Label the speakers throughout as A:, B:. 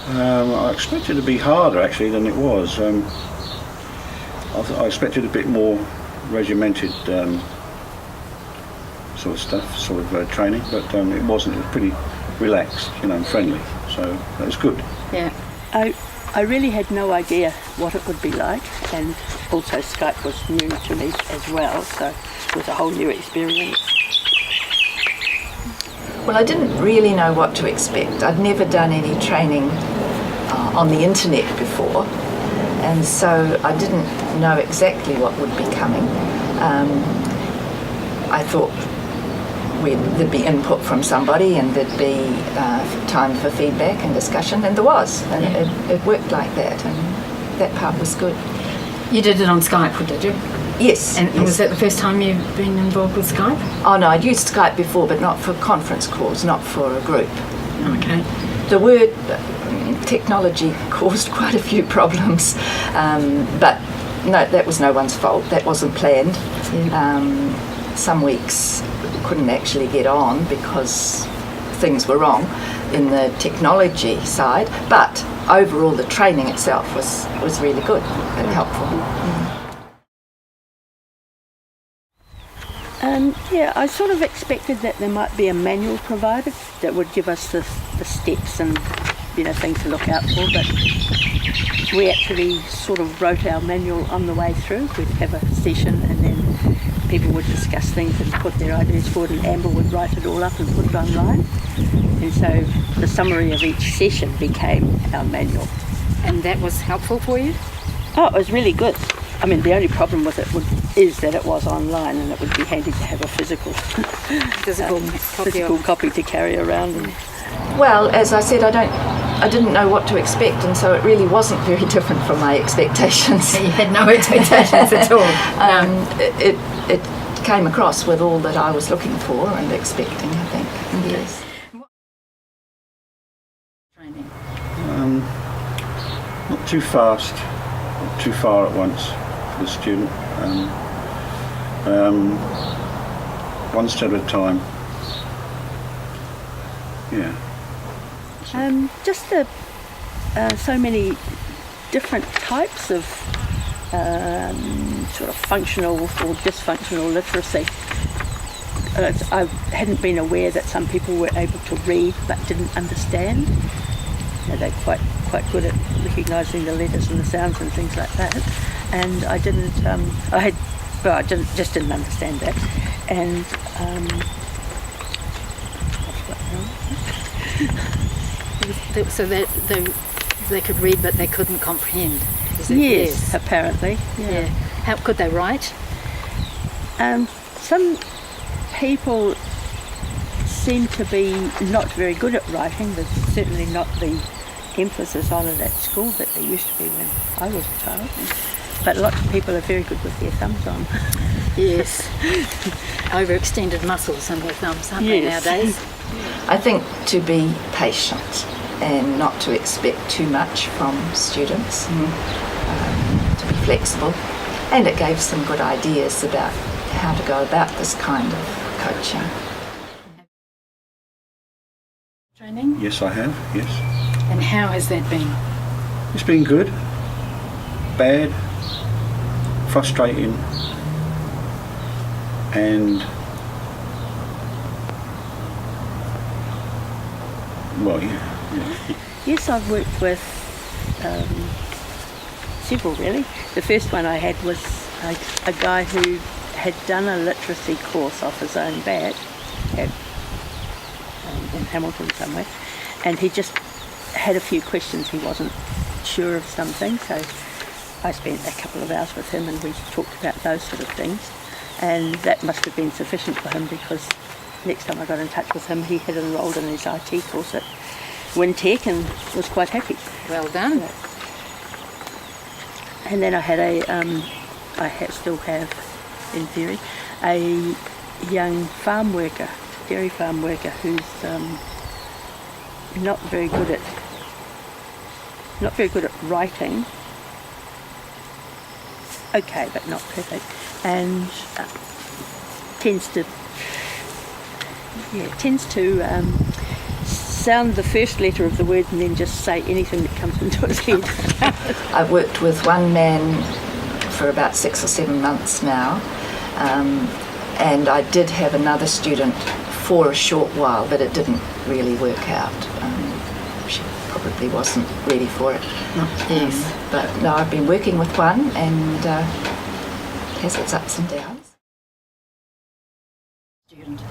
A: I expected it to be harder actually than it was. I expected a bit more regimented sort of stuff, training, but it wasn't. It was pretty relaxed, and friendly. So that was good.
B: Yeah.
C: I really had no idea what it would be like, and also Skype was new to me as well, so it was a whole new experience.
D: Well, I didn't really know what to expect. I'd never done any training on the internet before, and so I didn't know exactly what would be coming. I thought there'd be input from somebody and there'd be time for feedback and discussion, and there was, and it worked like that, and that part was good.
B: You did it on Skype, did you?
D: Yes.
B: And
D: yes.
B: was that the first time you've been involved with Skype?
D: Oh no, I'd used Skype before, but not for conference calls, not for a group.
B: Okay.
D: The word technology caused quite a few problems, but no, that was no one's fault. That wasn't planned.
B: Yeah.
D: Some weeks couldn't actually get on because things were wrong in the technology side, but overall the training itself was really good and helpful.
C: Yeah, I sort of expected that there might be a manual provided that would give us the steps and things to look out for, but we actually sort of wrote our manual on the way through. We'd have a session and then people would discuss things and put their ideas forward, and Amber would write it all up and put it online. And so the summary of each session became our manual.
B: And that was helpful for you?
C: Oh, it was really good. I mean, the only problem with it is that it was online, and it would be handy to have a physical copy to carry around.
D: Well, as I said, I didn't know what to expect, and so it really wasn't very different from my expectations.
B: You had no expectations at all.
D: It came across with all that I was looking for and expecting, I think. Yes.
B: Training.
A: Not too fast, not too far at once for the student. One step at a time. Yeah.
C: Just so many different types of sort of functional or dysfunctional literacy. I hadn't been aware that some people were able to read but didn't understand. They're quite good at recognising the letters and the sounds and things like that. And I didn't. I just didn't understand that. And
B: so they could read but they couldn't comprehend.
C: Yes, apparently.
B: Yeah. How could they write?
C: Some people seem to be not very good at writing. There's certainly not the emphasis on it at school that there used to be when I was a child. But lots of people are very good with their thumbs on.
B: Yes. Overextended muscles in their thumbs, aren't they, nowadays?
D: I think to be patient and not to expect too much from students, to be flexible, and it gave some good ideas about how to go about this kind of coaching.
B: Training?
A: Yes, I have, yes.
B: And how has that been?
A: It's been good, bad, frustrating, and well, yeah.
C: Yes, I've worked with several really. The first one I had was a guy who had done a literacy course off his own bat in Hamilton somewhere, and he just had a few questions. He wasn't sure of something, so I spent a couple of hours with him and we talked about those sort of things, and that must have been sufficient for him, because next time I got in touch with him he had enrolled in his IT course at Wintec and was quite happy.
B: Well done.
C: And then I had still have, in theory, a young farm worker, dairy farm worker, who's not very good at writing. Okay, but not perfect, and tends to sound the first letter of the word and then just say anything that comes into his head.
D: I've worked with one man for about 6 or 7 months now, and I did have another student for a short while, but it didn't really work out. She probably wasn't ready for it.
B: Yes.
D: But no, I've been working with one, and it has its ups and downs.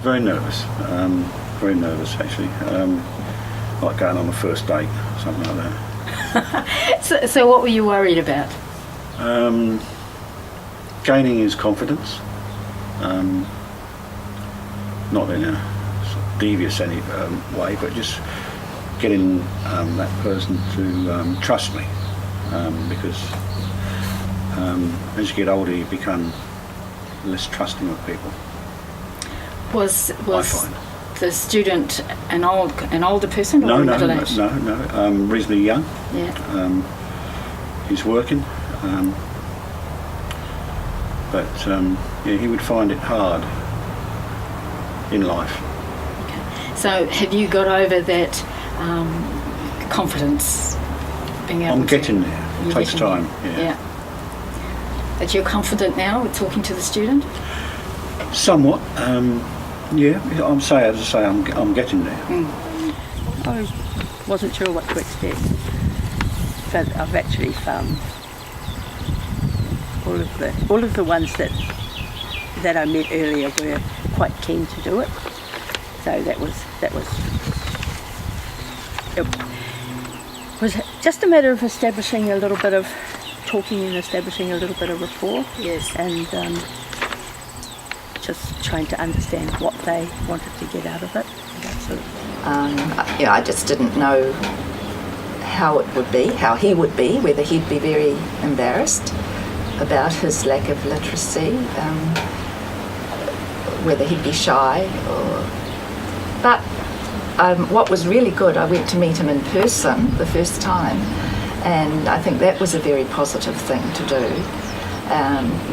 A: Very nervous actually. Like going on a first date, something like that.
B: So what were you worried about?
A: Gaining his confidence, not in a sort of devious any way, but just getting that person to trust me, because as you get older you become less trusting of people.
B: Was
A: I find.
B: the student an older person or middle aged?
A: No, reasonably young.
B: Yeah.
A: He's working, but yeah, he would find it hard in life.
B: So have you got over that confidence? Being able
A: I'm
B: to,
A: getting there. It
B: you're
A: takes
B: getting
A: time.
B: there.
A: Yeah.
B: That you're confident now with talking to the student?
A: Somewhat. Yeah, as I say, I'm getting there.
C: I wasn't sure what to expect, but I've actually found all of the ones that I met earlier were quite keen to do it. So it was just a matter of establishing a little bit of talking and establishing a little bit of rapport.
B: Yes.
C: And just trying to understand what they wanted to get out of it. That sort of.
D: I just didn't know how he would be, whether he'd be very embarrassed about his lack of literacy, whether he'd be shy. But what was really good, I went to meet him in person the first time, and I think that was a very positive thing to do.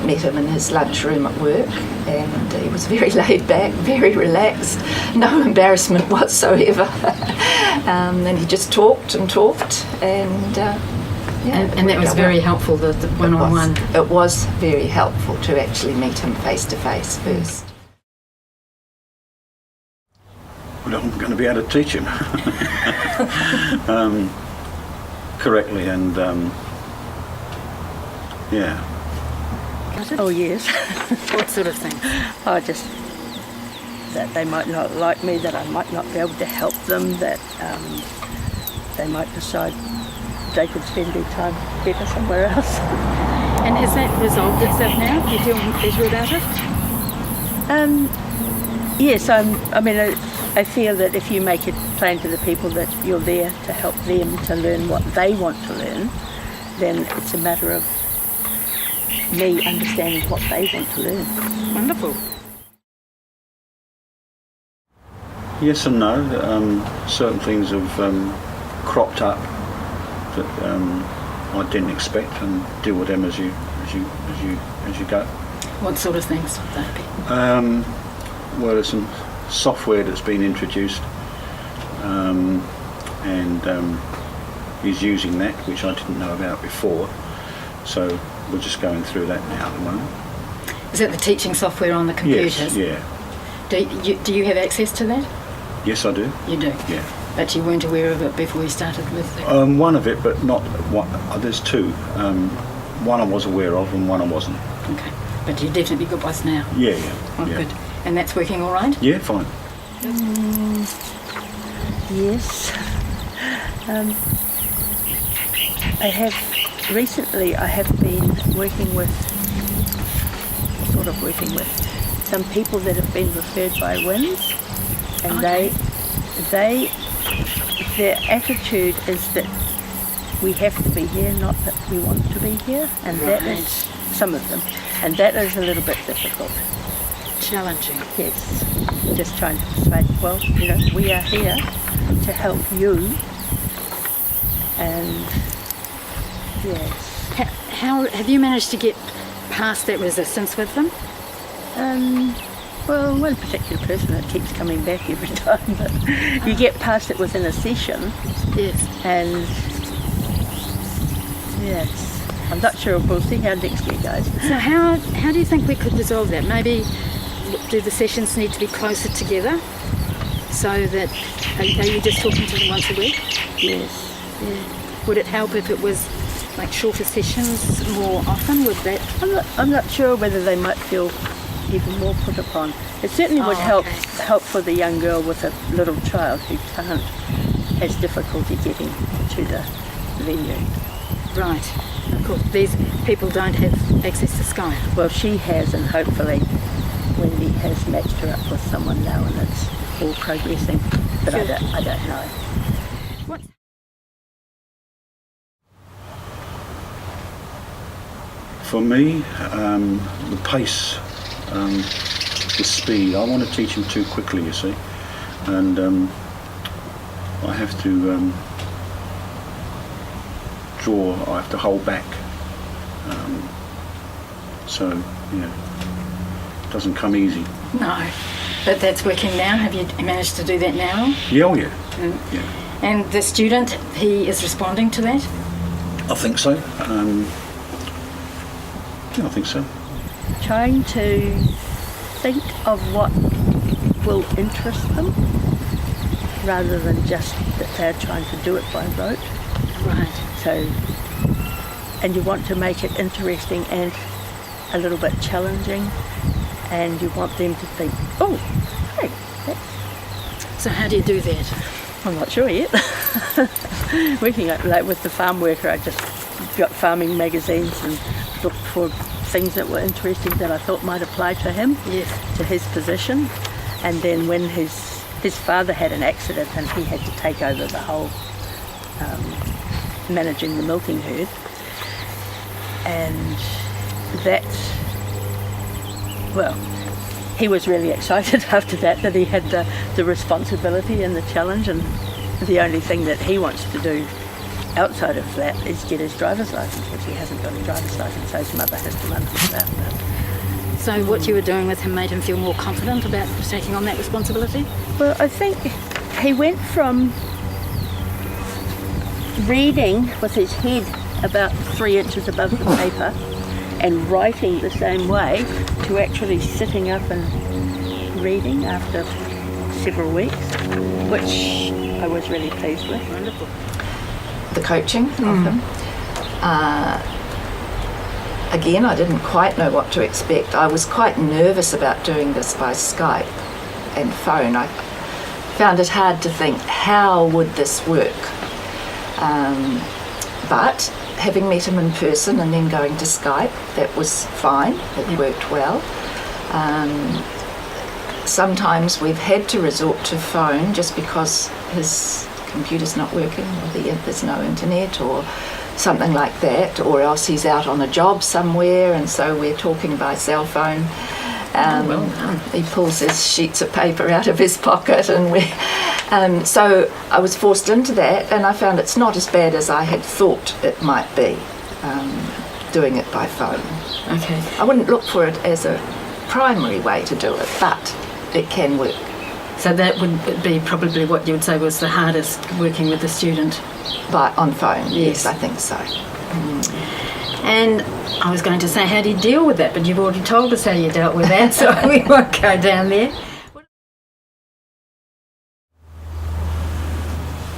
D: Met him in his lunchroom at work, and he was very laid back, very relaxed, no embarrassment whatsoever. And he just talked and talked, and
B: And that was very helpful, the one-on-one.
D: It was very helpful to actually meet him face to face first.
A: Well, I'm going to be able to teach him correctly, and yeah.
C: Oh yes.
B: What sort of thing?
C: Oh, just that they might not like me, that I might not be able to help them, that they might decide they could spend their time better somewhere else.
B: And has that resolved itself now? You're feeling better about it?
C: Yes, I feel that if you make it plain to the people that you're there to help them to learn what they want to learn, then it's a matter of me understanding what they want to learn.
B: Wonderful.
A: Yes and no. Certain things have cropped up that I didn't expect, and deal with them as you go.
B: What sort of things would that be?
A: Well, there's some software that's been introduced, and he's using that, which I didn't know about before. So we're just going through that now at the moment.
B: Is that the teaching software on the computers?
A: Yes, yeah.
B: Do you have access to that?
A: Yes, I do.
B: You do?
A: Yeah.
B: But you weren't aware of it before you started with the...
A: One of it, but not one. There's two. One I was aware of, and one I wasn't.
B: Okay. But you definitely got us now.
A: Yeah.
B: Oh,
A: Yeah.
B: good. And that's working all right?
A: Yeah, fine.
C: Yes. I have been working with some people that have been referred by WINS, and
B: Okay.
C: their attitude is that we have to be here, not that we want to be here, and that
B: Right.
C: is some of them, and that is a little bit difficult.
B: Challenging.
C: Yes, just trying to persuade, well, we are here to help you, and yes.
B: How have you managed to get past that resistance with them?
C: Well, one particular person that keeps coming back every time, but you get past it within a session,
B: Yes.
C: and yes, I'm not sure. We'll see how next week goes.
B: So how do you think we could resolve that? Maybe do the sessions need to be closer together so that are you just talking to them once a week?
C: Yes.
B: Yeah. Would it help if it was like shorter sessions more often? Would that?
C: I'm not sure whether they might feel even more put upon. It certainly would
B: Oh,
C: help
B: okay.
C: for the young girl with a little child who has difficulty getting to the venue.
B: Right. Of course, these people don't have access to Skype.
C: Well, she has, and hopefully Wendy has matched her up with someone now, and it's all progressing. But
B: Sure.
C: I don't know.
B: What?
A: For me, the pace, the speed. I want to teach him too quickly, you see, and I have to draw. I have to hold back. So it doesn't come easy.
B: No. But that's working now. Have you managed to do that now?
A: Yeah, oh yeah. Yeah.
B: And the student, he is responding to that?
A: I think so. Yeah, I think so.
C: Trying to think of what will interest them, rather than just that they're trying to do it by rote.
B: Right.
C: So, and you want to make it interesting and a little bit challenging, and you want them to think, oh, hey, that's,
B: So how do you do that?
C: I'm not sure yet. Working like with the farm worker, I just got farming magazines and looked for things that were interesting that I thought might apply to him,
B: Yes.
C: to his position. And then when his father had an accident and he had to take over the whole managing the milking herd, and that, well, he was really excited after that he had the responsibility and the challenge, and the only thing that he wants to do outside of that is get his driver's license, which he hasn't got a driver's license, so his mother has to run him about that.
B: So what you were doing with him made him feel more confident about taking on that responsibility?
C: Well, I think he went from reading with his head about 3 inches above the paper and writing the same way to actually sitting up and reading after several weeks, which I was really pleased with.
B: Wonderful.
D: The coaching of him. Again, I didn't quite know what to expect. I was quite nervous about doing this by Skype and phone. I found it hard to think, how would this work? But having met him in person and then going to Skype, that was fine. It worked well. Sometimes we've had to resort to phone just because his computer's not working, or there's no internet or something like that, or else he's out on a job somewhere and so we're talking by cell phone. He pulls his sheets of paper out of his pocket and so I was forced into that, and I found it's not as bad as I had thought it might be, doing it by phone.
B: Okay.
D: I wouldn't look for it as a primary way to do it, but it can work.
B: So that would be probably what you would say was the hardest, working with the student.
D: But on phone,
B: Yes.
D: yes, I think so.
B: And I was going to say, how do you deal with that? But you've already told us how you dealt with that, so we won't go down there.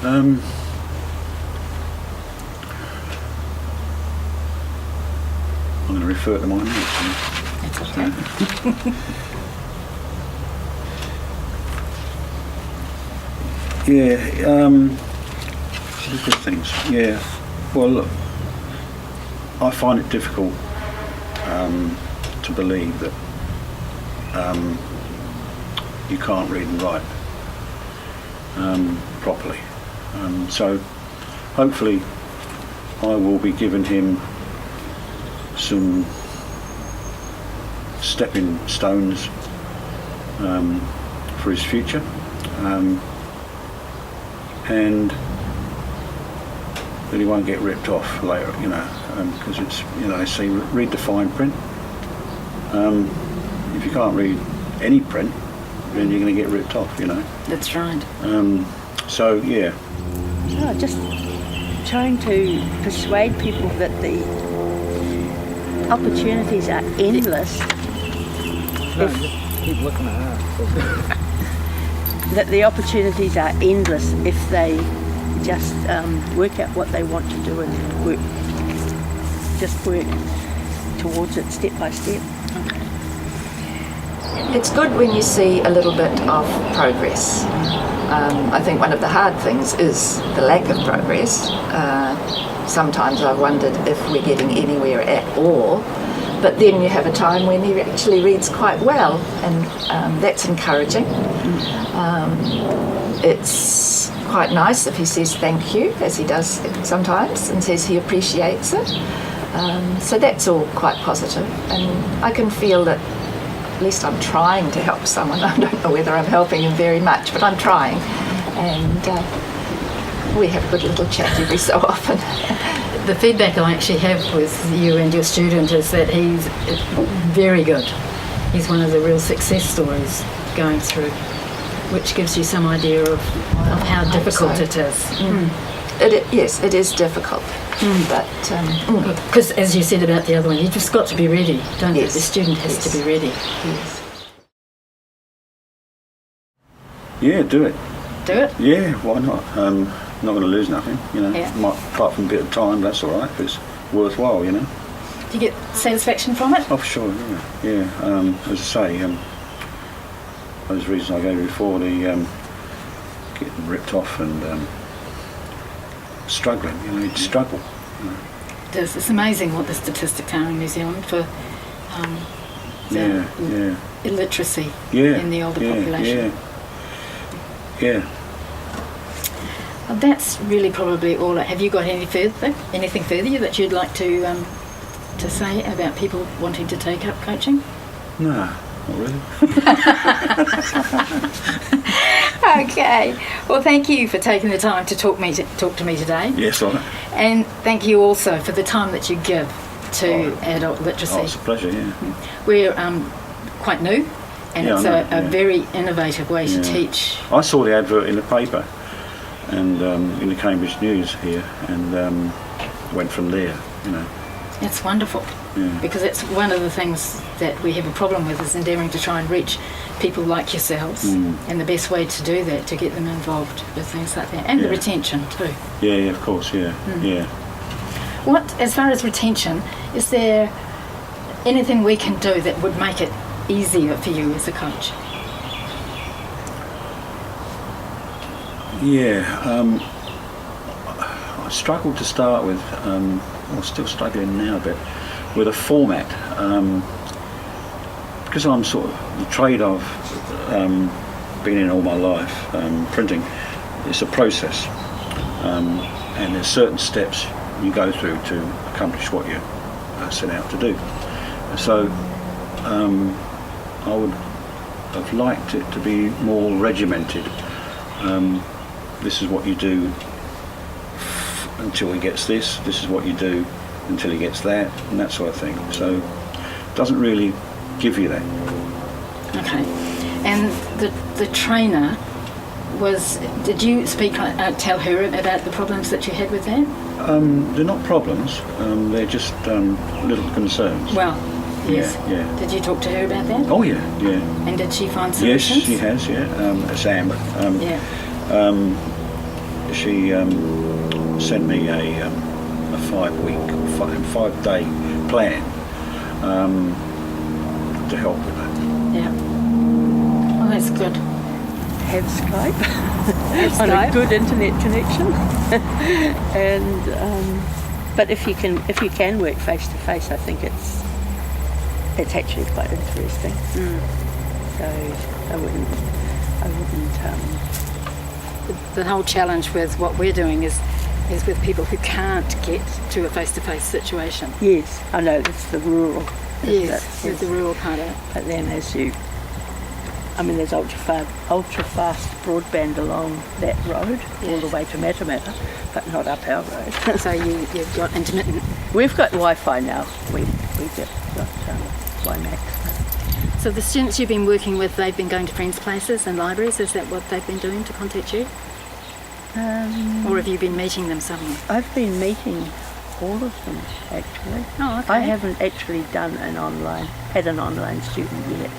A: I'm going to refer to my notes.
B: That's okay.
A: Yeah, good things. Yeah, well, look, I find it difficult to believe that you can't read and write properly. So hopefully I will be giving him some stepping stones for his future. And that he won't get ripped off later, because it's, they say read the fine print. If you can't read any print, then you're going to get ripped off, you know.
B: That's right.
A: So yeah,
C: Oh, just trying to persuade people that the opportunities are endless.
E: Keep looking at her.
C: That the opportunities are endless if they just work out what they want to do and work towards it step by step.
D: It's good when you see a little bit of progress. I think one of the hard things is the lack of progress. Sometimes I've wondered if we're getting anywhere at all, but then you have a time when he actually reads quite well, and that's encouraging. It's quite nice if he says thank you, as he does sometimes, and says he appreciates it. So that's all quite positive, and I can feel that at least I'm trying to help someone. I don't know whether I'm helping him very much, but I'm trying. And we have a good little chat every so often.
B: The feedback I actually have with you and your student is that he's very good. He's one of the real success stories going through, which gives you some idea of how difficult it is.
D: Yes, it is difficult. But
B: Because as you said about the other one, you've just got to be ready, don't you?
D: Yes.
B: The student has to be ready.
D: yes.
B: Mm.
A: yeah, do it.
B: Do it.
A: Yeah, why not? Not going to lose nothing, you know.
B: Yeah.
A: Apart from a bit of time, that's all right. If it's worthwhile, you know.
B: Do you get satisfaction from it?
A: Oh, for sure, yeah. As I say, those reasons I gave you before, the getting ripped off and struggling, you know, you'd struggle.
B: It's amazing what the statistics are in New Zealand for
A: Yeah.
B: illiteracy
A: Yeah.
B: in the older
A: yeah,
B: population.
A: Yeah.
B: Well, that's really probably all. Have you got anything further that you'd like to say about people wanting to take up coaching?
A: No, not really.
B: Okay. Well, thank you for taking the time to talk to me today,
A: Yes, all right.
B: and thank you also for the time that you give to adult literacy.
A: Oh, it's a pleasure, yeah.
B: We're quite new, and
A: Yeah,
B: it's
A: I know,
B: a
A: yeah.
B: very innovative way to
A: Yeah.
B: teach.
A: I saw the advert in the paper and in the Cambridge News here and went from there, you know.
B: It's wonderful.
A: Yeah.
B: Because it's one of the things that we have a problem with is endeavouring to try and reach people like yourselves, and the best way to do that, to get them involved with things like that, and the
A: Yeah.
B: retention too.
A: Yeah, of course, yeah, yeah.
B: What, as far as retention, is there anything we can do that would make it easier for you as a coach?
A: Yeah, I struggled to start with, I'm still struggling now a bit, with a format. Because I'm sort of, the trade I've been in all my life, printing, it's a process. And there's certain steps you go through to accomplish what you set out to do. So I would have liked it to be more regimented. This is what you do until he gets this is what you do until he gets that, and that sort of thing. So it doesn't really give you that.
B: Okay. And the trainer did you tell her about the problems that you had with that?
A: They're not problems, they're just little concerns.
B: Well, yes.
A: Yeah.
B: Did you talk to her about that?
A: Oh yeah.
B: And did she find
A: Yes,
B: solutions?
A: she has, yeah. Sam.
B: Yeah.
A: She sent me a 5-day plan to help with that.
B: Yeah. Well, that's good.
C: Have Skype on
B: Skype.
C: a good internet connection, and but if you can work face to face, I think it's actually quite interesting. So I wouldn't.
B: The whole challenge with what we're doing is with people who can't get to a face-to-face situation.
C: Yes, I know that's the rural.
B: Yes, with the rural part of it.
C: But then there's ultra fast broadband along that road all the way to Matamata, but not up our road.
B: So you've got intermittent.
C: We've got Wi-Fi now. We've got WiMAX.
B: So the students you've been working with, they've been going to friends' places and libraries. Is that what they've been doing to contact you? Or have you been meeting them somewhere?
C: I've been meeting all of them actually.
B: Oh, okay.
C: I haven't actually had an online student yet.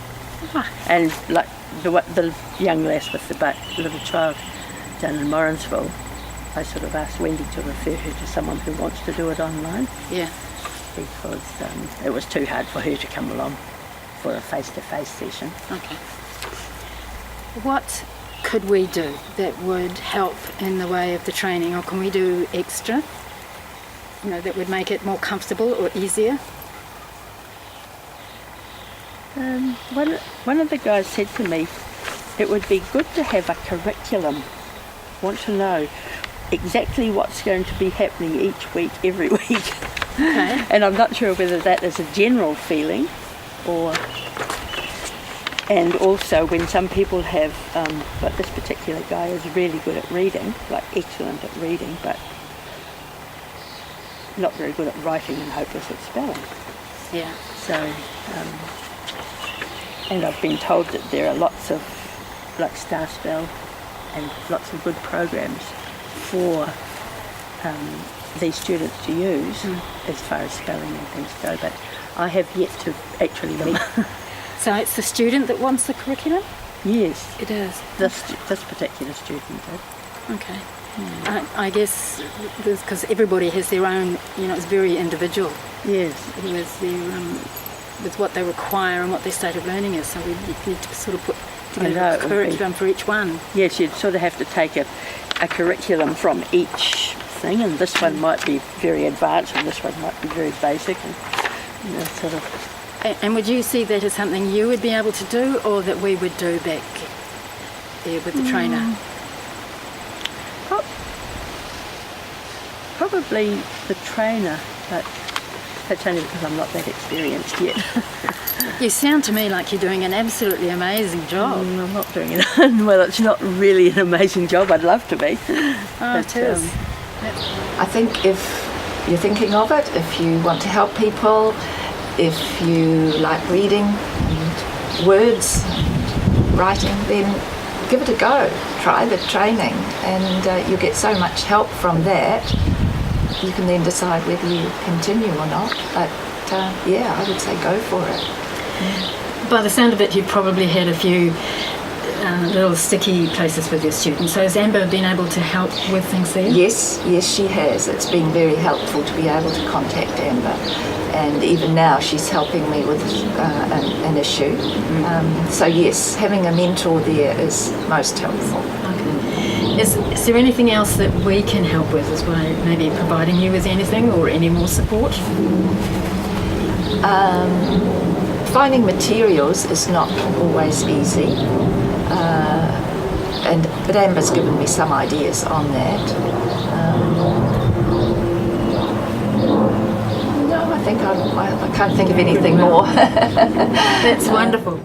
B: Ah.
C: And like the young lass with the little child down in Morrinsville, I sort of asked Wendy to refer her to someone who wants to do it online
B: Yeah.
C: because it was too hard for her to come along for a face-to-face session.
B: Okay. What could we do that would help in the way of the training, or can we do extra? You know, that would make it more comfortable or easier?
C: One of the guys said to me, it would be good to have a curriculum. Want to know exactly what's going to be happening each week, every week.
B: Okay.
C: And I'm not sure whether that is a general feeling or... And also when some people have, but this particular guy is really good at reading, like excellent at reading, but not very good at writing and hopeless at spelling.
B: Yeah.
C: So, and I've been told that there are lots of, like Star Spell, and lots of good programs for these students to use as far as spelling and things go, but I have yet to actually meet.
B: So it's the student that wants the curriculum?
C: Yes,
B: It is.
C: this particular student did.
B: Okay. I guess because everybody has their own, you know, it's very individual
C: Yes,
B: with their, with what they require and what their state of learning is. So we need to sort of put together
C: know,
B: a
C: it would be-
B: curriculum for each one.
C: yes, you'd sort of have to take a curriculum from each thing, and this one might be very advanced and this one might be very basic, and you know, sort of.
B: And would you see that as something you would be able to do, or that we would do back there with the trainer?
C: Probably the trainer, but that's only because I'm not that experienced yet.
B: You sound to me like you're doing an absolutely amazing job.
C: I'm not doing it. Well, it's not really an amazing job. I'd love to be.
B: Oh, it is.
D: I think if you're thinking of it, if you want to help people, if you like reading and words and writing, then give it a go. Try the training, and you'll get so much help from that. You can then decide whether you continue or not. But yeah, I would say go for it.
B: By the sound of it, you've probably had a few little sticky places with your students. So has Amber been able to help with things there?
D: Yes, she has. It's been very helpful to be able to contact Amber, and even now she's helping me with an issue. So yes, having a mentor there is most helpful.
B: Okay. Is there anything else that we can help with as well? Maybe providing you with anything or any more support?
D: Finding materials is not always easy, but Amber's given me some ideas on that. No, I think I can't think of anything more.
B: That's wonderful.